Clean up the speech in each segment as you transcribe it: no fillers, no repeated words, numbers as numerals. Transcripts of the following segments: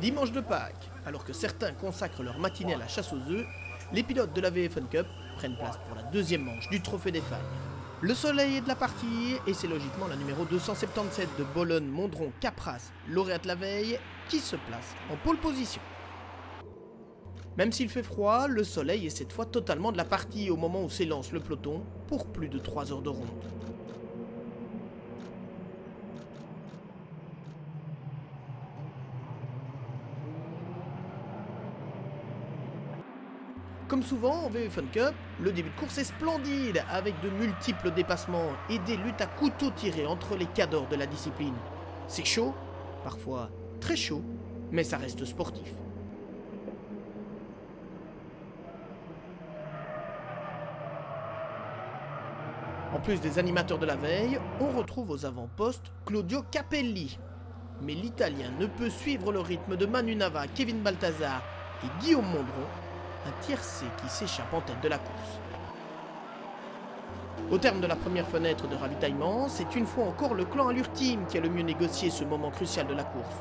Dimanche de Pâques, alors que certains consacrent leur matinée à la chasse aux œufs, les pilotes de la VFN Cup prennent place pour la deuxième manche du Trophée des Fagnes. Le soleil est de la partie et c'est logiquement la numéro 277 de Bologne-Mondron-Capras, lauréate la veille, qui se place en pole position. Même s'il fait froid, le soleil est cette fois totalement de la partie au moment où s'élance le peloton pour plus de 3 heures de ronde. Comme souvent en VFN Cup, le début de course est splendide avec de multiples dépassements et des luttes à couteau tiré entre les cadors de la discipline. C'est chaud, parfois très chaud, mais ça reste sportif. En plus des animateurs de la veille, on retrouve aux avant-postes Claudio Capelli. Mais l'Italien ne peut suivre le rythme de Manu Nava, Kevin Balthazar et Guillaume Mondron, un tiercé qui s'échappe en tête de la course. Au terme de la première fenêtre de ravitaillement, c'est une fois encore le clan Allure Team qui a le mieux négocié ce moment crucial de la course.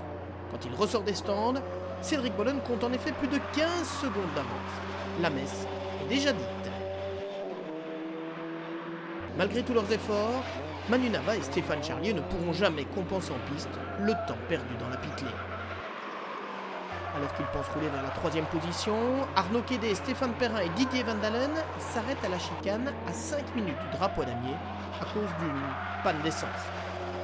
Quand il ressort des stands, Cédric Bologne compte en effet plus de 15 secondes d'avance. La messe est déjà dite. Malgré tous leurs efforts, Manu Nava et Stéphane Charlier ne pourront jamais compenser en piste le temps perdu dans la pit lane. Alors qu'ils pensent rouler vers la troisième position, Arnaud Quédé, Stéphane Perrin et Didier Van Dalen s'arrêtent à la chicane à 5 minutes du drapeau damier à cause d'une panne d'essence.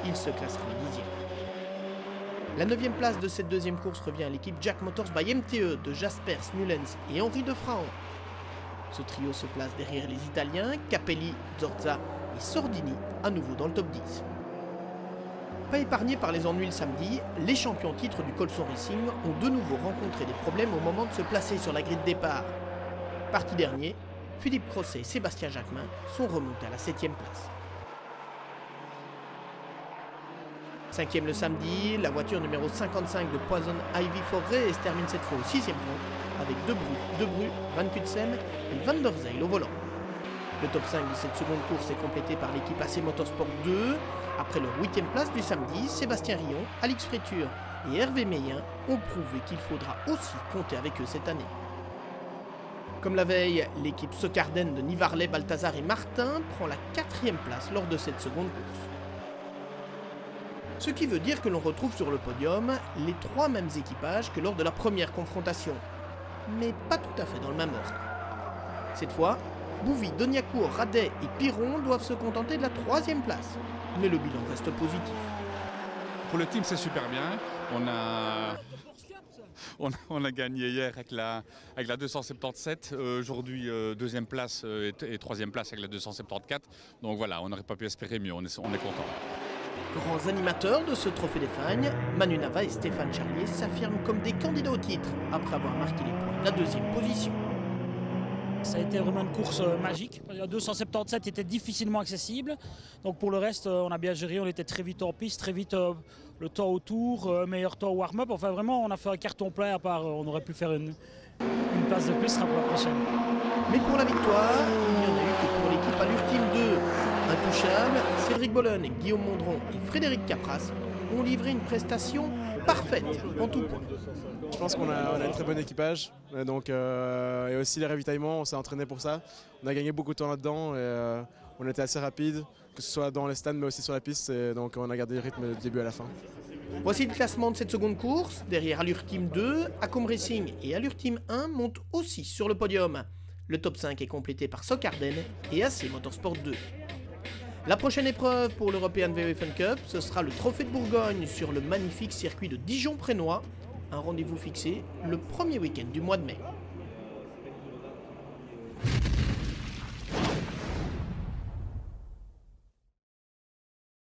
Ils se classeront 10e. La 9e place de cette deuxième course revient à l'équipe Jack Motors by MTE de Jasper Smulens et Henri Defraon. Ce trio se place derrière les Italiens, Capelli, Zorza et Sordini, à nouveau dans le top 10. Pas épargnés par les ennuis le samedi, les champions en titre du Colson Racing ont de nouveau rencontré des problèmes au moment de se placer sur la grille de départ. Parti dernier, Philippe Crosset et Sébastien Jacquemin sont remontés à la 7e place. 5e le samedi, la voiture numéro 55 de Poison Ivy Forêt termine cette fois au 6e rang, avec Debru, Van Kutsen et Van der Zijl au volant. Le top 5 de cette seconde course est complété par l'équipe AC Motorsport 2. Après leur 8e place du samedi, Sébastien Rion, Alix Fréture et Hervé Meillen ont prouvé qu'il faudra aussi compter avec eux cette année. Comme la veille, l'équipe Socarden de Nivarlet, Balthazar et Martin prend la 4e place lors de cette seconde course. Ce qui veut dire que l'on retrouve sur le podium les 3 mêmes équipages que lors de la première confrontation, mais pas tout à fait dans le même ordre. Cette fois, Bouvy, Doniacourt, Radet et Piron doivent se contenter de la 3e place, mais le bilan reste positif. Pour le team, c'est super bien. On a gagné hier avec la 277, aujourd'hui 2e place et 3e place avec la 274. Donc voilà, on n'aurait pas pu espérer mieux, on est content. Grands animateurs de ce Trophée des Fagnes, Manu Nava et Stéphane Charlier s'affirment comme des candidats au titre après avoir marqué les points de la 2e position. Ça a été vraiment une course magique. La 277 était difficilement accessible. Donc pour le reste, on a bien géré. On était très vite en piste, très vite le temps autour, meilleur temps au warm-up. Enfin vraiment, on a fait un carton plein à part. On aurait pu faire une place de plus, ce sera pour la prochaine. Mais pour la victoire, il n'y en a eu que pour l'équipe Allure Team 2. Intouchables, Cédric Bologne, Guillaume Mondron et Frédéric Capras ont livré une prestation parfaite en tout point. Je pense qu'on a un très bon équipage, donc, et aussi les ravitaillements, on s'est entraîné pour ça. On a gagné beaucoup de temps là-dedans et on était assez rapide, que ce soit dans les stands mais aussi sur la piste, et donc on a gardé le rythme du début à la fin. Voici le classement de cette seconde course. Derrière Allure Team 2, Acom Racing et Allure Team 1 montent aussi sur le podium. Le top 5 est complété par Socarden et AC Motorsport 2. La prochaine épreuve pour l'European VFN Cup, ce sera le Trophée de Bourgogne sur le magnifique circuit de Dijon-Prénois. Un rendez-vous fixé le premier week-end du mois de mai.